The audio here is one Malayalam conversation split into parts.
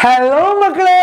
ഹലോ മക്കളെ,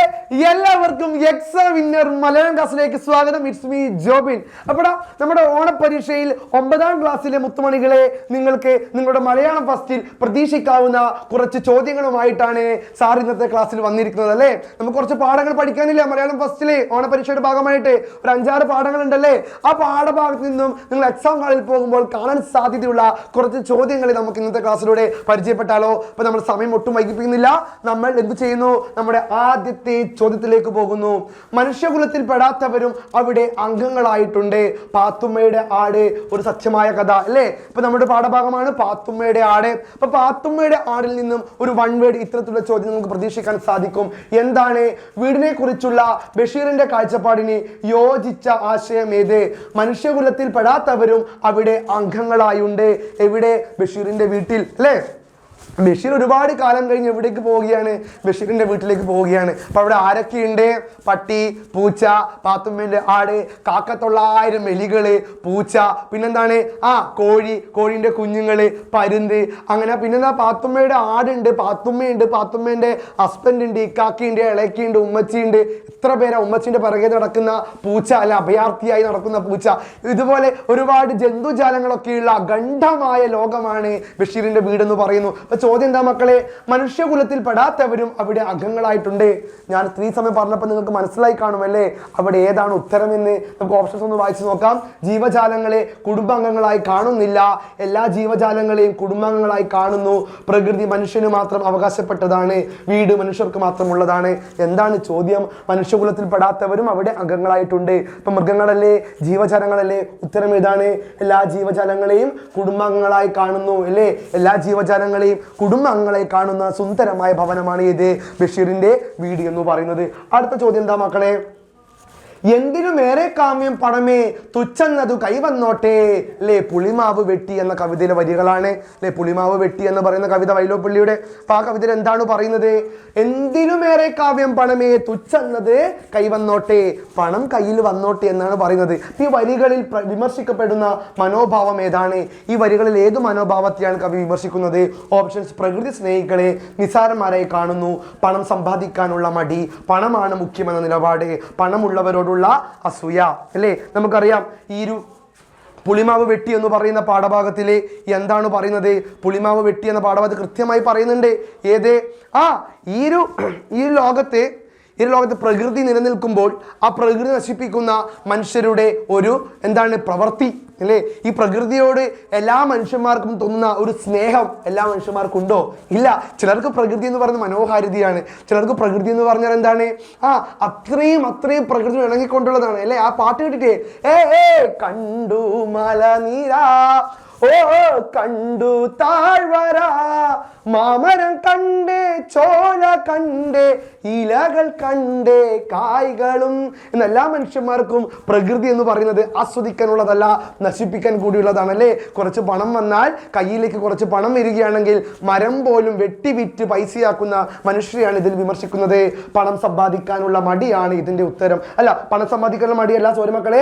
എല്ലാവർക്കും എക്സാം വിന്നർ മലയാളം ക്ലാസ്സിലേക്ക് സ്വാഗതം. It's me Jobin. അപ്പോഴാ നമ്മുടെ ഓണപരീക്ഷയിൽ 9ാം ക്ലാസ്സിലെ മുത്തുമണികളെ നിങ്ങൾക്ക് നിങ്ങളുടെ മലയാളം ഫസ്റ്റിൽ പ്രതീക്ഷിക്കാവുന്ന കുറച്ച് ചോദ്യങ്ങളുമായിട്ടാണ് സാർ ഇന്നത്തെ ക്ലാസ്സിൽ വന്നിരിക്കുന്നത് അല്ലേ. നമുക്ക് കുറച്ച് പാഠങ്ങൾ പഠിക്കാനില്ല മലയാളം ഫസ്റ്റിലെ ഓണപരീക്ഷയുടെ ഭാഗമായിട്ട് ഒരു 5-6 പാഠങ്ങളുണ്ടല്ലേ. ആ പാഠഭാഗത്ത് നിന്നും നിങ്ങൾ എക്സാം ഹാളിൽ പോകുമ്പോൾ കാണാൻ സാധ്യതയുള്ള കുറച്ച് ചോദ്യങ്ങൾ നമുക്ക് ഇന്നത്തെ ക്ലാസ്സിലൂടെ പരിചയപ്പെട്ടാലോ. അപ്പൊ നമ്മൾ സമയം ഒട്ടും വൈകിപ്പിക്കുന്നില്ല. നമ്മൾ എന്ത് ചെയ്യുന്നു? നമ്മുടെ ആദ്യത്തെ ചോദ്യത്തിലേക്ക് പോകുന്നു. മനുഷ്യകുലത്തിൽ പെടാത്തവരും അവിടെ അംഗങ്ങളായിട്ടുണ്ട്. പാത്തുമ്മയുടെ ആട് ഒരു സത്യമായ കഥ അല്ലേ. ഇപ്പൊ നമ്മുടെ പാഠഭാഗമാണ് പാത്തുമ്മയുടെ ആട്. അപ്പൊ പാത്തുമ്മയുടെ ആടിൽ നിന്നും ഒരു വൺ വേർഡ് ഇത്തരത്തിലുള്ള ചോദ്യം നമുക്ക് പ്രതീക്ഷിക്കാൻ സാധിക്കും. എന്താണ്? വീടിനെ കുറിച്ചുള്ള ബഷീറിന്റെ കാഴ്ചപ്പാടിന് യോജിച്ച ആശയം ഏത്? മനുഷ്യകുലത്തിൽ പെടാത്തവരും അവിടെ അംഗങ്ങളായുണ്ട്. എവിടെ? ബഷീറിന്റെ വീട്ടിൽ അല്ലേ. ബഷീർ ഒരുപാട് കാലം കഴിഞ്ഞ് എവിടേക്ക് പോവുകയാണ്? ബഷീറിന്റെ വീട്ടിലേക്ക് പോവുകയാണ്. അപ്പൊ അവിടെ ആരൊക്കെയുണ്ട്? പട്ടി, പൂച്ച, പാത്തുമ്മേന്റെ ആട്, 900 എലികള്, പൂച്ച, പിന്നെന്താണ്? കോഴി, കോഴിന്റെ കുഞ്ഞുങ്ങള്, പരുന്ത്, അങ്ങനെ പിന്നെന്താ? പാത്തുമ്മയുടെ ആടുണ്ട്, പാത്തുമ്മയുണ്ട്, പാത്തുമ്മേന്റെ ഹസ്ബൻഡ് ഉണ്ട്, ഇക്കാക്കിയുണ്ട്, ഇളക്കിയുണ്ട്, ഉമ്മച്ചിയുണ്ട്. എത്ര പേരാ ഉമ്മച്ചിന്റെ പിറകെ നടക്കുന്ന പൂച്ച, അല്ല അഭയാർത്ഥിയായി നടക്കുന്ന പൂച്ച. ഇതുപോലെ ഒരുപാട് ജന്തുജാലങ്ങളൊക്കെയുള്ള അഖണ്ഡമായ ലോകമാണ് ബഷീറിന്റെ വീടെന്ന് പറയുന്നു. ചോദ്യം എന്താ മക്കളെ? മനുഷ്യകുലത്തിൽ പെടാത്തവരും അവിടെ അംഗങ്ങളായിട്ടുണ്ട്. ഞാൻ സ്ത്രീ സമയം പറഞ്ഞപ്പോൾ നിങ്ങൾക്ക് മനസ്സിലായി കാണുമല്ലേ അവിടെ ഏതാണ് ഉത്തരമെന്ന്. നമുക്ക് ഓപ്ഷൻസ് ഒന്ന് വായിച്ചു നോക്കാം. ജീവജാലങ്ങളെ കുടുംബാംഗങ്ങളായി കാണുന്നില്ല. എല്ലാ ജീവജാലങ്ങളെയും കുടുംബാംഗങ്ങളായി കാണുന്നു. പ്രകൃതി മനുഷ്യന് മാത്രം അവകാശപ്പെട്ടതാണ്. വീട് മനുഷ്യർക്ക് മാത്രമുള്ളതാണ്. എന്താണ് ചോദ്യം? മനുഷ്യകുലത്തിൽ പെടാത്തവരും അവിടെ അംഗങ്ങളായിട്ടുണ്ട്. ഇപ്പൊ മൃഗങ്ങളല്ലേ, ജീവജാലങ്ങളല്ലേ? ഉത്തരം ഏതാണ്? എല്ലാ ജീവജാലങ്ങളെയും കുടുംബാംഗങ്ങളായി കാണുന്നു അല്ലേ. എല്ലാ ജീവജാലങ്ങളെയും കുടുംബാംഗങ്ങളെ കാണുന്ന സുന്ദരമായ ഭവനമാണ് ഇത് ബഷീറിന്റെ വീട് എന്ന് പറയുന്നത്. അടുത്ത ചോദ്യം എന്താ മക്കളെ? എന്തിനുമേറെ കാമ്യം പണമേ തുച്ഛന്നതു കൈവന്നോട്ടെ അല്ലേ. പുളിമാവ് വെട്ടി എന്ന കവിതയിലെ വരികളാണ് അല്ലെ. പുളിമാവ് വെട്ടി എന്ന് പറയുന്ന കവിത വൈലോപ്പിള്ളിയുടെ. അപ്പൊ ആ കവിതയിൽ എന്താണ് പറയുന്നത്? എന്തിനുമേറെ കാവ്യം പണമേ തുച്ഛന്നത് കൈവന്നോട്ടെ, പണം കയ്യിൽ വന്നോട്ടെ എന്നാണ് പറയുന്നത്. ഈ വരികളിൽ വിമർശിക്കപ്പെടുന്ന മനോഭാവം ഏതാണ്? ഈ വരികളിൽ ഏത് മനോഭാവത്തെയാണ് കവി വിമർശിക്കുന്നത്? ഓപ്ഷൻസ്: പ്രകൃതി സ്നേഹികളെ നിസാരന്മാരായി കാണുന്നു, പണം സമ്പാദിക്കാനുള്ള മടി, പണമാണ് മുഖ്യമെന്ന നിലപാട്, പണമുള്ളവരോടുള്ള അസൂയ അല്ലേ. നമുക്കറിയാം ഈ ഒരു പുളിമാവ് വെട്ടി എന്ന് പറയുന്ന പാഠഭാഗത്തിൽ എന്താണ് പറയുന്നത്? പുളിമാവ് വെട്ടി എന്ന പാഠഭാഗത്ത് കൃത്യമായി പറയുന്നുണ്ട്. ഏത്? ഈ ലോകത്ത് പ്രകൃതി നിലനിൽക്കുമ്പോൾ ആ പ്രകൃതി നശിപ്പിക്കുന്ന മനുഷ്യരുടെ ഒരു പ്രവൃത്തി അല്ലേ. ഈ പ്രകൃതിയോട് എല്ലാ മനുഷ്യന്മാർക്കും തോന്നുന്ന ഒരു സ്നേഹം എല്ലാ മനുഷ്യന്മാർക്കും ഉണ്ടോ? ഇല്ല. ചിലർക്ക് പ്രകൃതി എന്ന് പറയുന്നത് മനോഹാരിതയാണ്. ചിലർക്ക് പ്രകൃതി എന്ന് പറഞ്ഞാൽ എന്താണ്? അത്രയും പ്രകൃതി ഇണങ്ങിക്കൊണ്ടുള്ളതാണ് അല്ലേ. ആ പാട്ട് കേട്ടിട്ടേ കണ്ടു മലനീരാ, കണ്ടു താഴ്വര, മാമരം കണ്ടേ, ചോല കണ്ടേ, ഇലകൾ കണ്ടേ, കായ്കളും എന്നെല്ലാ മനുഷ്യന്മാർക്കും പ്രകൃതി എന്ന് പറയുന്നത് ആസ്വദിക്കാനുള്ളതല്ല, നശിപ്പിക്കാൻ കൂടിയുള്ളതാണ് അല്ലേ. കുറച്ച് പണം വന്നാൽ, കയ്യിലേക്ക് കുറച്ച് പണം വരികയാണെങ്കിൽ മരം പോലും വെട്ടി വിറ്റ് പൈസയാക്കുന്ന മനുഷ്യരെയാണ് ഇതിൽ വിമർശിക്കുന്നത്. പണം സമ്പാദിക്കാനുള്ള മടിയാണ് ഇതിന്റെ ഉത്തരം. അല്ല, പണം സമ്പാദിക്കാനുള്ള മടിയല്ല, സോറി മക്കളെ,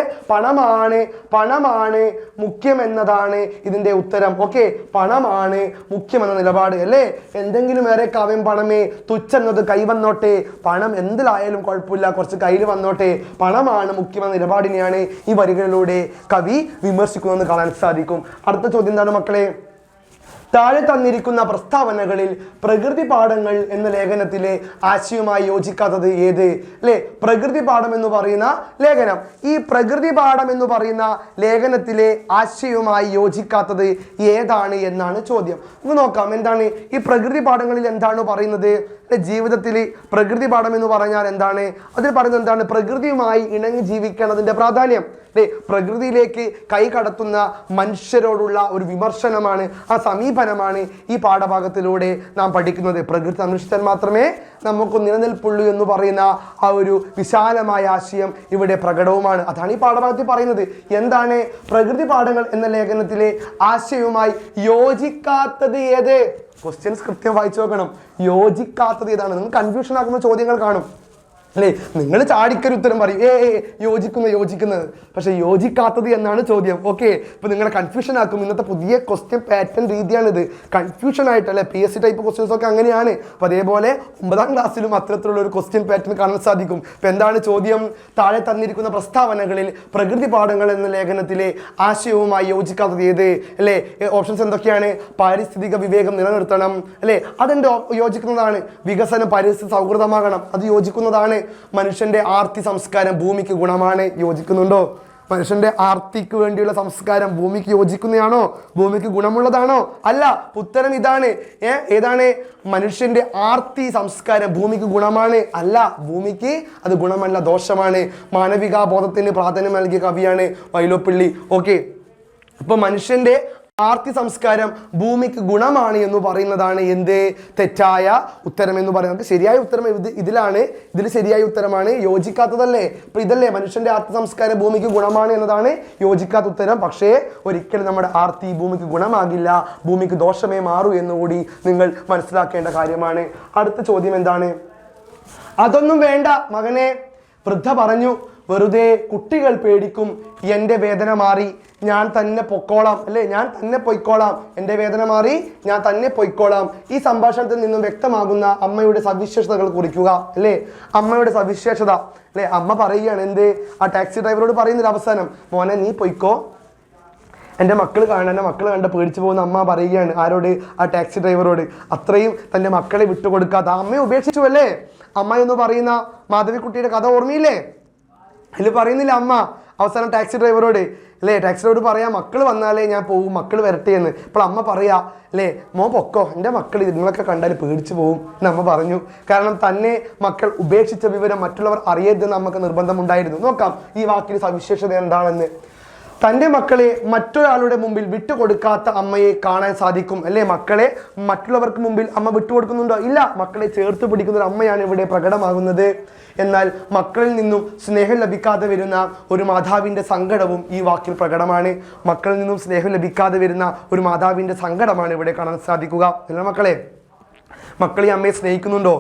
പണമാണ് മുഖ്യം എന്നതാണ് ഇതിന്റെ ഉത്തരം. ഓക്കെ, പണമാണ് മുഖ്യമെന്ന നിലപാട് അല്ലേ. എന്തെങ്കിലും ഏറെ കാവ്യം പണമേ തുച്ഛെന്നത് കൈവന്നോട്ടെ, പണം എന്തിലായാലും കുഴപ്പമില്ല, കുറച്ച് കയ്യിൽ വന്നോട്ടെ, പണമാണ് മുഖ്യമെന്ന നിലപാടിനെയാണ് ഈ വരികളിലൂടെ കവി വിമർശിക്കുന്നതെന്ന് കാണാൻ സാധിക്കും. അടുത്ത ചോദ്യം എന്താണ് മക്കളെ? താഴെ തന്നിരിക്കുന്ന പ്രസ്താവനകളിൽ പ്രകൃതി പാഠങ്ങൾ എന്ന ലേഖനത്തിലെ ആശയവുമായി യോജിക്കാത്തത് ഏത് അല്ലേ. പ്രകൃതി പാഠം എന്ന് പറയുന്ന ലേഖനം, ഈ പ്രകൃതി പാഠം എന്ന് പറയുന്ന ലേഖനത്തിലെ ആശയവുമായി യോജിക്കാത്തത് ഏതാണ് എന്നാണ് ചോദ്യം. നമുക്ക് നോക്കാം എന്താണ് ഈ പ്രകൃതി പാഠങ്ങളിൽ എന്താണ് പറയുന്നത്. ജീവിതത്തിൽ പ്രകൃതി പാഠം എന്ന് പറഞ്ഞാൽ എന്താണ്? അതിൽ പറയുന്നത് എന്താണ്? പ്രകൃതിയുമായി ഇണങ്ങി ജീവിക്കേണ്ടതിന്റെ പ്രാധാന്യം അല്ലേ. പ്രകൃതിയിലേക്ക് കൈ കടത്തുന്ന മനുഷ്യരോടുള്ള ഒരു വിമർശനമാണ്, ആ സമീപനമാണ് ഈ പാഠഭാഗത്തിലൂടെ നാം പഠിക്കുന്നത്. പ്രകൃതി സംരക്ഷിച്ചാൽ മാത്രമേ നമുക്ക് നിലനിൽപ്പുള്ളൂ എന്ന് പറയുന്ന ആ ഒരു വിശാലമായ ആശയം ഇവിടെ പ്രകടവുമാണ്. അതാണ് ഈ പാഠഭാഗത്തിൽ പറയുന്നത്. എന്താണ്? പ്രകൃതി പാഠങ്ങൾ എന്ന ലേഖനത്തിലെ ആശയവുമായി യോജിക്കാത്തത് ഏത്? ക്വസ്റ്റ്യൻസ് കൃത്യം വായിച്ചു നോക്കണം. യോജിക്കാത്തത് ഏതാണ്? നിങ്ങൾ കൺഫ്യൂഷൻ ആക്കുന്ന ചോദ്യങ്ങൾ കാണും. അല്ലേ? നിങ്ങൾ ചാടിക്കൊരു ഉത്തരം പറയും യോജിക്കുന്നത്, പക്ഷെ യോജിക്കാത്തത് എന്നാണ് ചോദ്യം. ഓക്കെ, ഇപ്പൊ നിങ്ങളെ കൺഫ്യൂഷൻ ആക്കും. ഇന്നത്തെ പുതിയ ക്വസ്റ്റ്യൻ പാറ്റേൺ രീതിയാണിത്. കൺഫ്യൂഷൻ ആയിട്ടല്ലേ, PSC ടൈപ്പ് ക്വസ്റ്റ്യൻസ് ഒക്കെ അങ്ങനെയാണ്. അപ്പൊ അതേപോലെ 9ാം ക്ലാസ്സിലും അത്തരത്തിലുള്ള ഒരു ക്വസ്റ്റ്യൻ പാറ്റേൺ കാണാൻ സാധിക്കും. ഇപ്പൊ എന്താണ് ചോദ്യം? താഴെ തന്നിരിക്കുന്ന പ്രസ്താവനകളിൽ പ്രകൃതി പാഠങ്ങൾ എന്ന ലേഖനത്തിലെ ആശയവുമായി യോജിക്കാത്തത് ഏത്? അല്ലേ? ഓപ്ഷൻസ് എന്തൊക്കെയാണ്? പാരിസ്ഥിതിക വിവേകം നിലനിർത്തണം, അല്ലേ? അതെന്റെ യോജിക്കുന്നതാണ്. വികസനം പരിസ്ഥിതി സൗഹൃദമാകണം, അത് യോജിക്കുന്നതാണ്. മനുഷ്യന്റെ ആർത്തി സംസ്കാരം ഭൂമിക്ക് ഗുണമാണ്, യോജിക്കുന്നുണ്ടോ? മനുഷ്യന്റെ ആർത്തിക്ക് വേണ്ടിയുള്ള സംസ്കാരം ഭൂമിക്ക് യോജിക്കുന്നതാണോ? ഭൂമിക്ക് ഗുണമുള്ളതാണോ? അല്ല. ഉത്തരം ഇതാണ്. ഏതാണ്? മനുഷ്യന്റെ ആർത്തി സംസ്കാരം ഭൂമിക്ക് ഗുണമാണ്, അല്ല. ഭൂമിക്ക് അത് ഗുണമല്ല, ദോഷമാണ്. മാനവികാബോധത്തിന് പ്രാധാന്യം നൽകിയ കവിയാണ് വൈലോപ്പിള്ളി. ഓക്കെ, അപ്പൊ മനുഷ്യന്റെ ആർത്തി സംസ്കാരം ഭൂമിക്ക് ഗുണമാണ് എന്ന് പറയുന്നതാണ് എന്ത്? തെറ്റായ ഉത്തരം എന്ന് പറയുന്നത്. ശരിയായ ഉത്തരം ഇതിലാണ്. ഇതിൽ ശരിയായ ഉത്തരമാണ്. യോജിക്കാത്തതല്ലേ? അപ്പൊ ഇതല്ലേ മനുഷ്യന്റെ ആർത്തി സംസ്കാരം ഭൂമിക്ക് ഗുണമാണ് എന്നതാണ് യോജിക്കാത്ത ഉത്തരം. പക്ഷേ ഒരിക്കലും നമ്മുടെ ആർത്തി ഭൂമിക്ക് ഗുണമാകില്ല, ഭൂമിക്ക് ദോഷമേ മാറൂ എന്നുകൂടി നിങ്ങൾ മനസ്സിലാക്കേണ്ട കാര്യമാണ്. അടുത്ത ചോദ്യം എന്താണ്? അതൊന്നും വേണ്ട മകനെ, വൃദ്ധ പറഞ്ഞു. വെറുതെ കുട്ടികൾ പേടിക്കും. എൻ്റെ വേദന മാറി, ഞാൻ തന്നെ പൊക്കോളാം, അല്ലേ? ഞാൻ തന്നെ പൊയ്ക്കോളാം. എൻ്റെ വേദന മാറി, ഞാൻ തന്നെ പൊയ്ക്കോളാം. ഈ സംഭാഷണത്തിൽ നിന്നും വ്യക്തമാകുന്ന അമ്മയുടെ സവിശേഷതകൾ കുറിക്കുക, അല്ലേ? അമ്മയുടെ സവിശേഷത, അല്ലേ? അമ്മ പറയുകയാണ് എന്ത്? ആ ടാക്സി ഡ്രൈവറോട് പറയുന്നില്ല അവസാനം, മോനെ നീ പൊയ്ക്കോ, എൻ്റെ മക്കൾ കാണാൻ, എൻ്റെ മക്കൾ കണ്ട് പേടിച്ചു പോകുന്ന അമ്മ പറയുകയാണ്. ആരോട്? ആ ടാക്സി ഡ്രൈവറോട്. അത്രയും തൻ്റെ മക്കളെ വിട്ടുകൊടുക്കാത്ത അമ്മയെ ഉപേക്ഷിച്ചു, അല്ലേ? അമ്മ എന്ന് പറയുന്ന മാധവിക്കുട്ടിയുടെ കഥ ഓർമ്മയില്ലേ? അതിൽ പറയുന്നില്ല അമ്മ അവസാനം ടാക്സി ഡ്രൈവറോട്, അല്ലേ? ടാക്സി ഡ്രൈവറോട് പറയാം മക്കൾ വന്നാലേ ഞാൻ പോകും, മക്കൾ വരട്ടെ എന്ന്. അപ്പോൾ അമ്മ പറയാ, അല്ലേ, മോ പൊക്കോ, എൻ്റെ മക്കൾ നിങ്ങളൊക്കെ കണ്ടാൽ പേടിച്ചു പോകും എന്ന് അമ്മ പറഞ്ഞു. കാരണം തന്നെ മക്കൾ ഉപേക്ഷിച്ച വിവരം മറ്റുള്ളവർ അറിയരുതെന്ന് അമ്മക്ക് നിർബന്ധമുണ്ടായിരുന്നു. നോക്കാം ഈ വാക്കിന് സവിശേഷത എന്താണെന്ന്. തൻ്റെ മക്കളെ മറ്റൊരാളുടെ മുമ്പിൽ വിട്ടുകൊടുക്കാത്ത അമ്മയെ കാണാൻ സാധിക്കും, അല്ലേ? മക്കളെ മറ്റുള്ളവർക്ക് മുമ്പിൽ അമ്മ വിട്ടുകൊടുക്കുന്നുണ്ടോ? ഇല്ല. മക്കളെ ചേർത്ത് പിടിക്കുന്ന ഒരു അമ്മയാണ് ഇവിടെ പ്രകടമാകുന്നത്. എന്നാൽ മക്കളിൽ നിന്നും സ്നേഹം ലഭിക്കാതെ വരുന്ന ഒരു മാതാവിൻ്റെ സങ്കടവും ഈ വാക്കിൽ പ്രകടമാണ്. മക്കളിൽ നിന്നും സ്നേഹം ലഭിക്കാതെ വരുന്ന ഒരു മാതാവിൻ്റെ സങ്കടമാണ് ഇവിടെ കാണാൻ സാധിക്കുക. അല്ല മക്കളെ, മക്കൾ ഈ അമ്മയെ സ്നേഹിക്കുന്നുണ്ടോ?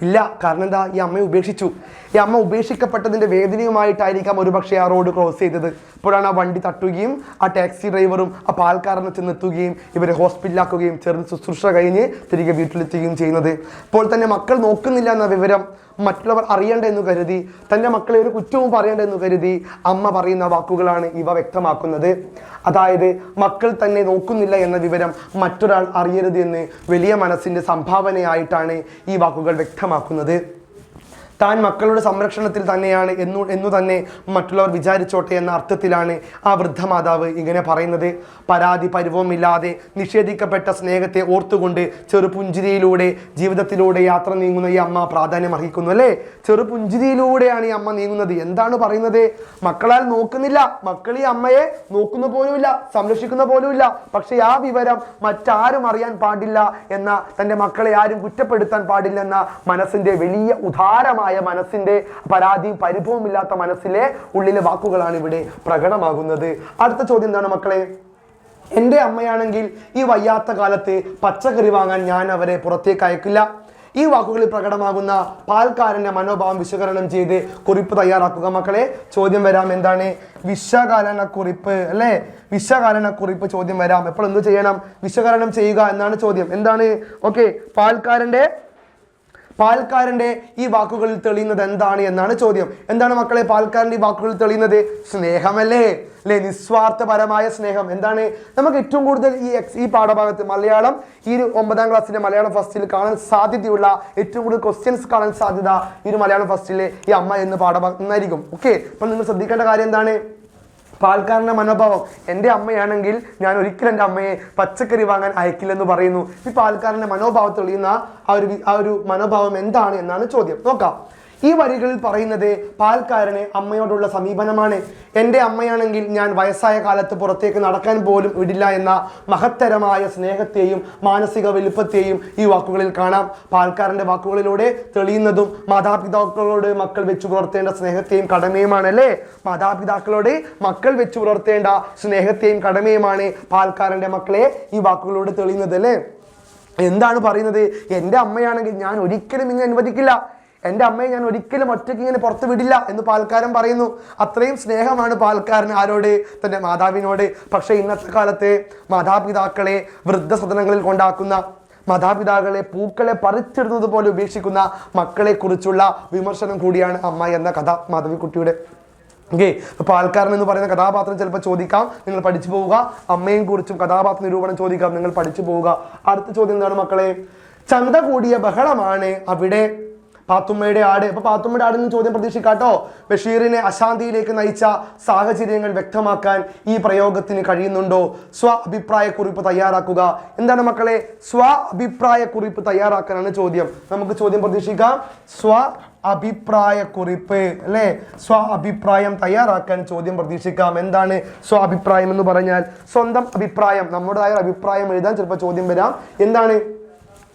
ഇല്ല. കാരണം എന്താ? ഈ അമ്മയെ ഉപേക്ഷിച്ചു. ഈ അമ്മ ഉപേക്ഷിക്കപ്പെട്ടതിൻ്റെ വേദനയുമായിട്ടായിരിക്കാം ഒരുപക്ഷെ ആ റോഡ് ക്രോസ് ചെയ്തത്. ഇപ്പോഴാണ് ആ വണ്ടി തട്ടുകയും ആ ടാക്സി ഡ്രൈവറും ആ പാൽക്കാരനെ ചെന്നെത്തുകയും ഇവരെ ഹോസ്പിറ്റലാക്കുകയും ചെറുത് ശുശ്രൂഷ കഴിഞ്ഞ് തിരികെ വീട്ടിലെത്തുകയും ചെയ്യുന്നത്. ഇപ്പോൾ തന്നെ മക്കൾ നോക്കുന്നില്ല എന്ന വിവരം മറ്റുള്ളവർ അറിയേണ്ട എന്ന് കരുതി, തൻ്റെ മക്കളെ ഒരു കുറ്റവും പറയേണ്ട എന്ന് കരുതി അമ്മ പറയുന്ന വാക്കുകളാണ് ഇവ വ്യക്തമാക്കുന്നത്. അതായത് മക്കൾ തന്നെ നോക്കുന്നില്ല എന്ന വിവരം മറ്റൊരാൾ അറിയരുത് എന്ന് വലിയ മനസ്സിൻ്റെ സംഭാവനയായിട്ടാണ് ഈ വാക്കുകൾ വ്യക്തമാക്കുന്നത്. താൻ മക്കളുടെ സംരക്ഷണത്തിൽ തന്നെയാണ് എന്നു തന്നെ മറ്റുള്ളവർ വിചാരിച്ചോട്ടെ എന്ന അർത്ഥത്തിലാണ് ആ വൃദ്ധമാതാവ് ഇങ്ങനെ പറയുന്നത്. പരാതി പരിഭവമില്ലാതെ നിഷേധിക്കപ്പെട്ട സ്നേഹത്തെ ഓർത്തുകൊണ്ട് ചെറുപുഞ്ചിരിയിലൂടെ ജീവിതത്തിലൂടെ യാത്ര നീങ്ങുന്ന ഈ അമ്മ പ്രാധാന്യം അർഹിക്കുന്നു, അല്ലേ? ചെറുപുഞ്ചിരിയിലൂടെയാണ് ഈ അമ്മ നീങ്ങുന്നത്. എന്താണ് പറയുന്നത്? മക്കളാൽ നോക്കുന്നില്ല, മക്കൾ ഈ അമ്മയെ നോക്കുന്ന പോലുമില്ല, സംരക്ഷിക്കുന്ന പോലുമില്ല. പക്ഷെ ആ വിവരം മറ്റാരും അറിയാൻ പാടില്ല എന്ന, തൻ്റെ മക്കളെ ആരും കുറ്റപ്പെടുത്താൻ പാടില്ല എന്ന മനസ്സിൻ്റെ വലിയ ഉദാരമായ മനസ്സിന്റെ, പരാതിയും പരിഭവമില്ലാത്ത മനസ്സിലെ ഉള്ളിലെ വാക്കുകളാണ് ഇവിടെ പ്രകടമാകുന്നത്. അടുത്ത ചോദ്യം എന്താണ് മക്കളെ? എൻ്റെ അമ്മയാണെങ്കിൽ ഈ വയ്യാത്ത കാലത്ത് പച്ചക്കറി വാങ്ങാൻ ഞാൻ അവരെ പുറത്തേക്ക് അയക്കില്ല. ഈ വാക്കുകളിൽ പ്രകടമാകുന്ന പാൽക്കാരന്റെ മനോഭാവം വിശകലനം ചെയ്ത് കുറിപ്പ് തയ്യാറാക്കുക മക്കളെ. ചോദ്യം വരാം, എന്താണ്? വിശകലന കുറിപ്പ്, അല്ലേ? വിശകലന കുറിപ്പ് ചോദ്യം വരാം. എപ്പോൾ എന്ത് ചെയ്യണം? വിശകലനം ചെയ്യുക എന്നാണ് ചോദ്യം. എന്താണ്? ഓക്കെ, പാൽക്കാരന്റെ ഈ വാക്കുകളിൽ തെളിയുന്നത് എന്താണ് എന്നാണ് ചോദ്യം. എന്താണ് മക്കളെ പാൽക്കാരന്റെ ഈ വാക്കുകളിൽ തെളിയുന്നത്? സ്നേഹമല്ലേ? അല്ലേ? നിസ്വാർത്ഥപരമായ സ്നേഹം. എന്താണ് നമുക്ക് ഏറ്റവും കൂടുതൽ ഈ പാഠഭാഗത്ത് മലയാളം, ഈ 9ാം ക്ലാസ്സിലെ മലയാളം ഫസ്റ്റിൽ കാണാൻ സാധ്യതയുള്ള ഏറ്റവും കൂടുതൽ ക്വസ്റ്റ്യൻസ് കാണാൻ സാധ്യത ഈ ഒരു മലയാളം ഫസ്റ്റിലെ ഈ അമ്മ എന്ന പാഠഭാഗം എന്നായിരിക്കും. ഓക്കെ, അപ്പോൾ നിങ്ങൾ ശ്രദ്ധിക്കേണ്ട കാര്യം എന്താണ്? പാൽക്കാരന്റെ മനോഭാവം, എൻ്റെ അമ്മയാണെങ്കിൽ ഞാൻ ഒരിക്കലും എൻ്റെ അമ്മയെ പച്ചക്കറി വാങ്ങാൻ അയക്കില്ലെന്ന് പറയുന്നു. ഈ പാൽക്കാരന്റെ മനോഭാവത്തിൽ തെളിയുന്ന ആ ഒരു മനോഭാവം എന്താണ് എന്നാണ് ചോദ്യം. നോക്കാം. ഈ വരികളിൽ പറയുന്നത് പാൽക്കാരന് അമ്മയോടുള്ള സമീപനമാണ്. എൻ്റെ അമ്മയാണെങ്കിൽ ഞാൻ വയസ്സായ കാലത്ത് പുറത്തേക്ക് നടക്കാൻ പോലും വിടില്ല എന്ന മഹത്തരമായ സ്നേഹത്തെയും മാനസിക വലുപ്പത്തെയും ഈ വാക്കുകളിൽ കാണാം. പാൽക്കാരൻ്റെ വാക്കുകളിലൂടെ തെളിയുന്നതും മാതാപിതാക്കളോട് മക്കൾ വെച്ചു പുലർത്തേണ്ട സ്നേഹത്തെയും കടമയുമാണ്, അല്ലേ? മാതാപിതാക്കളോട് മക്കൾ വെച്ചു പുലർത്തേണ്ട സ്നേഹത്തെയും കടമയുമാണ് പാൽക്കാരൻ്റെ മക്കളെ ഈ വാക്കുകളിലൂടെ തെളിയുന്നത്, അല്ലേ? എന്താണ് പറയുന്നത്? എൻ്റെ അമ്മയാണെങ്കിൽ ഞാൻ ഒരിക്കലും ഇങ്ങനെ അനുവദിക്കില്ല. എൻ്റെ അമ്മയെ ഞാൻ ഒരിക്കലും ഒറ്റയ്ക്ക് ഇങ്ങനെ പുറത്ത് വിടില്ല എന്ന് പാൽക്കാരൻ പറയുന്നു. അത്രയും സ്നേഹമാണ് പാൽക്കാരൻ ആരോട്? തൻ്റെ മാതാവിനോട്. പക്ഷേ ഇന്നത്തെ കാലത്തെ മാതാപിതാക്കളെ വൃദ്ധസദനങ്ങളിൽ കൊണ്ടാക്കുന്ന, മാതാപിതാക്കളെ പൂക്കളെ പറിച്ചിടുന്നത് പോലെ ഉപേക്ഷിക്കുന്ന മക്കളെ കുറിച്ചുള്ള വിമർശനം കൂടിയാണ് അമ്മ എന്ന കഥ മാധവിക്കുട്ടിയുടെ. ഓക്കെ, പാൽക്കാരൻ എന്ന് പറയുന്ന കഥാപാത്രം ചിലപ്പോൾ ചോദിക്കാം, നിങ്ങൾ പഠിച്ചു പോവുക. അമ്മയും കുറിച്ചും കഥാപാത്ര നിരൂപണം ചോദിക്കാം, നിങ്ങൾ പഠിച്ചു പോവുക. അടുത്ത ചോദ്യം എന്താണ് മക്കളെ? ചന്ത കൂടിയ ബഹളമാണ് അവിടെ പാത്തുമ്മയുടെ ആട്. അപ്പൊ പാത്തുമ്മയുടെ ആടിൽ നിന്ന് ചോദ്യം പ്രതീക്ഷിക്കാട്ടോ. ബഷീറിനെ അശാന്തിയിലേക്ക് നയിച്ച സാഹചര്യങ്ങൾ വ്യക്തമാക്കാൻ ഈ പ്രയോഗത്തിന് കഴിയുന്നുണ്ടോ? സ്വ അഭിപ്രായ കുറിപ്പ് തയ്യാറാക്കുക. എന്താണ് മക്കളെ? സ്വ അഭിപ്രായ കുറിപ്പ് തയ്യാറാക്കാനാണ് ചോദ്യം. നമുക്ക് ചോദ്യം പ്രതീക്ഷിക്കാം. സ്വ അഭിപ്രായ കുറിപ്പ് അല്ലെ, സ്വ അഭിപ്രായം തയ്യാറാക്കാൻ ചോദ്യം പ്രതീക്ഷിക്കാം. എന്താണ് സ്വ അഭിപ്രായം എന്ന് പറഞ്ഞാൽ? സ്വന്തം അഭിപ്രായം, നമ്മുടേതായ അഭിപ്രായം എഴുതാൻ ചിലപ്പോൾ ചോദ്യം വരാം. എന്താണ്?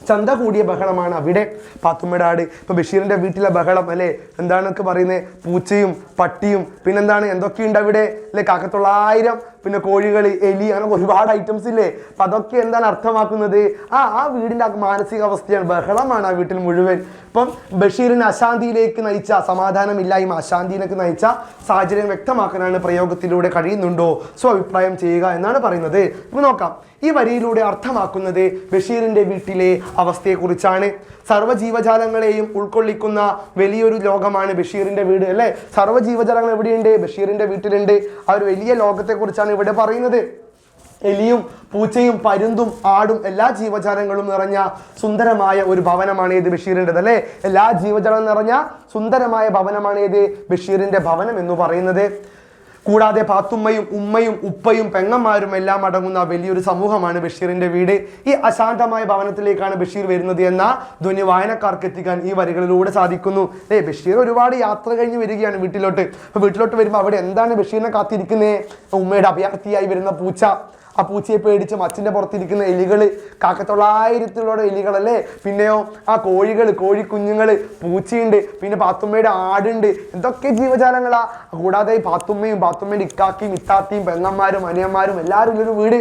ചന്ത കൂടിയ ബഹളമാണ് അവിടെ പാത്തുമ്മയുടെ ആട്. ഇപ്പൊ ബഷീറിന്റെ വീട്ടിലെ ബഹളം അല്ലെ, എന്താണൊക്കെ പറയുന്നത്? പൂച്ചയും പട്ടിയും പിന്നെന്താണ് എന്തൊക്കെയുണ്ട് അവിടെ അല്ലെ? കാക്കത്തൊള്ളായിരം, പിന്നെ കോഴികൾ, എലി, അങ്ങനെ ഒരുപാട് ഐറ്റംസ് ഇല്ലേ? അപ്പൊ അതൊക്കെ എന്താണ് അർത്ഥമാക്കുന്നത്? ആ വീടിന്റെ മാനസികാവസ്ഥയാണ്, ബഹളമാണ് ആ വീട്ടിൽ മുഴുവൻ. ഇപ്പം ബഷീറിനെ അശാന്തിയിലേക്ക് നയിച്ച, സമാധാനമില്ലായ്മ അശാന്തിയിലേക്ക് നയിച്ച സാഹചര്യം വ്യക്തമാക്കാനാണ് പ്രയോഗത്തിലൂടെ കഴിയുന്നുണ്ടോ അഭിപ്രായം ചെയ്യുക എന്നാണ് പറയുന്നത്. ഇപ്പൊ നോക്കാം, ഈ വരിയിലൂടെ അർത്ഥമാക്കുന്നത് ബഷീറിന്റെ വീട്ടിലെ അവസ്ഥയെക്കുറിച്ചാണ്. സർവ്വജീവജാലങ്ങളെയും ഉൾക്കൊള്ളിക്കുന്ന വലിയൊരു ലോകമാണ് ബഷീറിന്റെ വീട് അല്ലെ. സർവ്വജീവജാലങ്ങൾ എവിടെയുണ്ട്? ബഷീറിന്റെ വീട്ടിലുണ്ട്. ആ ഒരു വലിയ ലോകത്തെക്കുറിച്ചാണ് ഇവിടെ പറയുന്നത്. എലിയും പൂച്ചയും പരുന്തും ആടും എല്ലാ ജീവജാലങ്ങളും നിറഞ്ഞ സുന്ദരമായ ഒരു ഭവനമാണ് ഏത്? ബഷീറിൻ്റെത് അല്ലെ. എല്ലാ ജീവജാലങ്ങളും നിറഞ്ഞ സുന്ദരമായ ഭവനമാണ് ഏത്? ബഷീറിന്റെ ഭവനം എന്ന് പറയുന്നത്. കൂടാതെ പാത്തുമ്മയും ഉമ്മയും ഉപ്പയും പെങ്ങന്മാരും എല്ലാം അടങ്ങുന്ന വലിയൊരു സമൂഹമാണ് ബഷീറിന്റെ വീട്. ഈ അശാന്തമായ ഭവനത്തിലേക്കാണ് ബഷീർ വരുന്നത് എന്ന ധ്വനി വായനക്കാർക്ക് എത്തിക്കാൻ ഈ വരികളിലൂടെ സാധിക്കുന്നു. ബഷീർ ഒരുപാട് യാത്ര കഴിഞ്ഞ് വരികയാണ് വീട്ടിലോട്ട്. അപ്പൊ വീട്ടിലോട്ട് വരുമ്പോൾ അവിടെ എന്താണ് ബഷീറിനെ കാത്തിരിക്കുന്നത്? ഉമ്മയുടെ അഭയാർത്ഥിയായി വരുന്ന പൂച്ച. ആ പൂച്ചയെ പേടിച്ച് മച്ചിന്റെ പുറത്തിരിക്കുന്ന എലികള്, കാക്കത്തൊള്ളായിരത്തിലോടെ എലികളല്ലേ. പിന്നെയോ ആ കോഴികൾ, കോഴിക്കുഞ്ഞുങ്ങള്, പൂച്ചയുണ്ട്, പിന്നെ പാത്തുമ്മയുടെ ആടുണ്ട്. എന്തൊക്കെ ജീവജാലങ്ങളാ. കൂടാതെ ഈ പാത്തുമ്മയുടെ ഇക്കാക്കിയും ഇത്താത്തിയും പെങ്ങന്മാരും അനിയന്മാരും എല്ലാവരും ഉള്ളൊരു വീട്.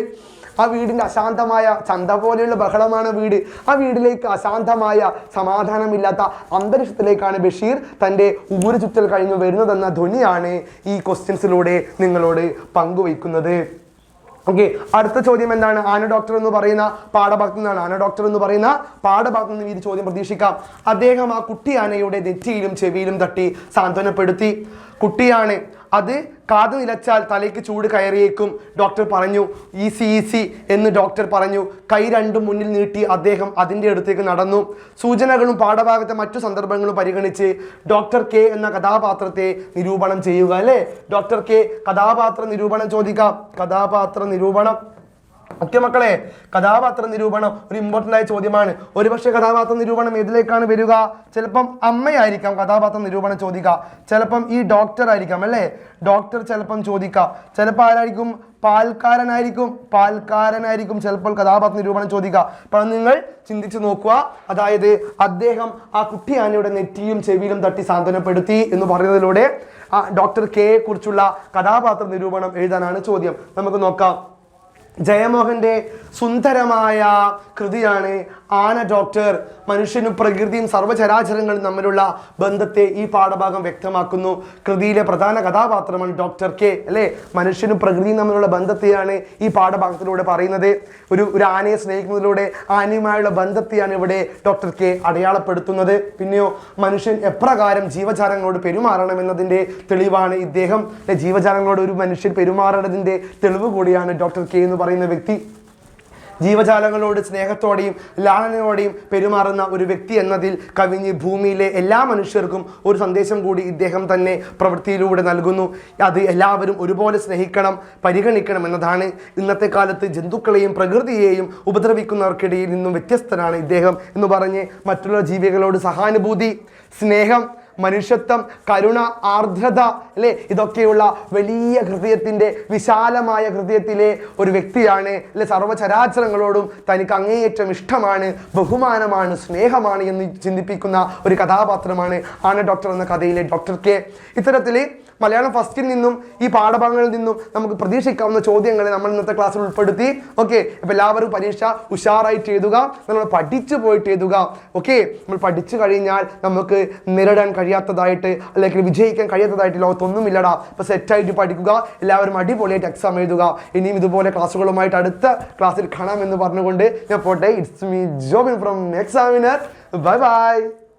ആ വീടിന്റെ അശാന്തമായ ചന്ത പോലെയുള്ള ബഹളമാണ് വീട്. ആ വീട്ടിലേക്ക് അശാന്തമായ സമാധാനമില്ലാത്ത അന്തരീക്ഷത്തിലേക്കാണ് ബഷീർ തൻ്റെ ഊര് ചുറ്റൽ കഴിഞ്ഞു വരുന്നതെന്ന ധ്വനിയാണ് ഈ ക്വസ്റ്റ്യൻസിലൂടെ നിങ്ങളോട് പങ്കുവയ്ക്കുന്നത്. ഓക്കെ, അടുത്ത ചോദ്യം എന്താണ്? ആന ഡോക്ടർ എന്ന് പറയുന്ന പാഠഭാഗത്തു നിന്നാണ്. ആന ഡോക്ടർ എന്ന് പറയുന്ന പാഠഭാഗത്തു നിന്ന് ഈ ചോദ്യം പ്രതീക്ഷിക്കാം. അദ്ദേഹം ആ കുട്ടി ആനയുടെ നെറ്റിയിലും ചെവിയിലും തട്ടി സാന്ത്വനപ്പെടുത്തി. കുട്ടിയാണ് അത് കാത് നിലച്ചാൽ തലയ്ക്ക് ചൂട് കയറിയേക്കും ഡോക്ടർ പറഞ്ഞു. ഈസി എന്ന് ഡോക്ടർ പറഞ്ഞു. കൈ രണ്ടും മുന്നിൽ നീട്ടി അദ്ദേഹം അതിൻ്റെ അടുത്തേക്ക് നടന്നു. സൂചനകളും പാഠഭാഗത്തെ മറ്റു സന്ദർഭങ്ങളും പരിഗണിച്ച് ഡോക്ടർ കെ എന്ന കഥാപാത്രത്തെ നിരൂപണം ചെയ്യുക അല്ലേ. ഡോക്ടർ കെ കഥാപാത്ര നിരൂപണം ചോദിക്കാം. കഥാപാത്ര നിരൂപണം. ഓക്കെ മക്കളെ, കഥാപാത്ര നിരൂപണം ഒരു ഇമ്പോർട്ടൻ്റ് ആയ ചോദ്യമാണ്. ഒരുപക്ഷെ കഥാപാത്ര നിരൂപണം ഏതിലേക്കാണ് വരിക? ചിലപ്പം അമ്മയായിരിക്കാം കഥാപാത്ര നിരൂപണം ചോദിക്കുക, ചിലപ്പം ഈ ഡോക്ടർ ആയിരിക്കാം അല്ലേ. ഡോക്ടർ ചിലപ്പം ചോദിക്കുക, ചിലപ്പോൾ ആരായിരിക്കും? പാൽക്കാരനായിരിക്കും ചിലപ്പോൾ കഥാപാത്ര നിരൂപണം ചോദിക്കുക. അപ്പോൾ നിങ്ങൾ ചിന്തിച്ചു നോക്കുക. അതായത് അദ്ദേഹം ആ കുട്ടി ആനയുടെ നെറ്റിയും ചെവിയിലും തട്ടി സാന്ത്വനപ്പെടുത്തി എന്ന് പറയുന്നതിലൂടെ ആ ഡോക്ടർ കെയെ കുറിച്ചുള്ള കഥാപാത്ര നിരൂപണം എഴുതാനാണ് ചോദ്യം. നമുക്ക് നോക്കാം. ജയമോഹന്റെ സുന്ദരമായ കൃതിയാണ് ആന ഡോക്ടർ. മനുഷ്യനും പ്രകൃതിയും സർവ്വചരാചരങ്ങളും തമ്മിലുള്ള ബന്ധത്തെ ഈ പാഠഭാഗം വ്യക്തമാക്കുന്നു. കൃതിയിലെ പ്രധാന കഥാപാത്രമാണ് ഡോക്ടർ കെ അല്ലേ. മനുഷ്യനും പ്രകൃതിയും തമ്മിലുള്ള ബന്ധത്തെയാണ് ഈ പാഠഭാഗത്തിലൂടെ പറയുന്നത്. ഒരു ആനയെ സ്നേഹിക്കുന്നതിലൂടെ ആനയുമായുള്ള ബന്ധത്തെയാണ് ഇവിടെ ഡോക്ടർ കെ അടയാളപ്പെടുത്തുന്നത്. പിന്നെയോ മനുഷ്യൻ എപ്രകാരം ജീവജാലങ്ങളോട് പെരുമാറണമെന്നതിൻ്റെ തെളിവാണ് ഇദ്ദേഹം. ജീവജാലങ്ങളോട് ഒരു മനുഷ്യൻ പെരുമാറേണ്ടതിൻ്റെ തെളിവ് കൂടിയാണ് ഡോക്ടർ കെ എന്ന് പറയുന്ന വ്യക്തി. ജീവജാലങ്ങളോട് സ്നേഹത്തോടെയും ലാളനയോടെയും പെരുമാറുന്ന ഒരു വ്യക്തി എന്നതിൽ കവിഞ്ഞ് ഭൂമിയിലെ എല്ലാ മനുഷ്യർക്കും ഒരു സന്ദേശം കൂടി ഇദ്ദേഹം തന്നെ പ്രവൃത്തിയിലൂടെ നൽകുന്നു. അത് എല്ലാവരും ഒരുപോലെ സ്നേഹിക്കണം, പരിഗണിക്കണം എന്നതാണ്. ഇന്നത്തെ കാലത്ത് ജന്തുക്കളെയും പ്രകൃതിയെയും ഉപദ്രവിക്കുന്നവർക്കിടയിൽ നിന്നും വ്യത്യസ്തനാണ് ഇദ്ദേഹം എന്ന് പറഞ്ഞ് മറ്റുള്ള ജീവികളോട് സഹാനുഭൂതി, സ്നേഹം, മനുഷ്യത്വം, കരുണ, ആർദ്രത, അല്ലേ, ഇതൊക്കെയുള്ള വലിയ ഹൃദയത്തിൻ്റെ വിശാലമായ ഹൃദയത്തിലെ ഒരു വ്യക്തിയാണ്. അല്ലെ, സർവ്വചരാചരങ്ങളോടും തനിക്ക് അങ്ങേയറ്റം ഇഷ്ടമാണ്, ബഹുമാനമാണ്, സ്നേഹമാണ് എന്ന് ചിന്തിപ്പിക്കുന്ന ഒരു കഥാപാത്രമാണ് ആന ഡോക്ടർ എന്ന കഥയിലെ ഡോക്ടർ കെ. ഇത്തരത്തിൽ മലയാളം ഫസ്റ്റിൽ നിന്നും ഈ പാഠഭാഗങ്ങളിൽ നിന്നും നമുക്ക് പ്രതീക്ഷിക്കാവുന്ന ചോദ്യങ്ങളെ നമ്മൾ ഇന്നത്തെ ക്ലാസ്സിൽ ഉൾപ്പെടുത്തി. ഓക്കെ, അപ്പോൾ എല്ലാവരും പരീക്ഷ ഉഷാറായിട്ട് എഴുതുക, നമ്മൾ പഠിച്ചു പോയിട്ട് എഴുതുക. ഓക്കെ, നമ്മൾ പഠിച്ചു കഴിഞ്ഞാൽ നമുക്ക് നേരിടാൻ കഴിയാത്തതായിട്ട് അല്ലെങ്കിൽ വിജയിക്കാൻ കഴിയാത്തതായിട്ട് ലോകത്തൊന്നുമില്ലടാ. അപ്പോൾ സെറ്റായിട്ട് പഠിക്കുക, എല്ലാവരും അടിപൊളിയായിട്ട് എക്സാം എഴുതുക. ഇനിയും ഇതുപോലെ ക്ലാസ്സുകളുമായിട്ട് അടുത്ത ക്ലാസ്സിൽ കാണാമെന്ന് പറഞ്ഞുകൊണ്ട് ഞാൻ പോട്ടെ. It's me Jobin from examiner. Bye bye.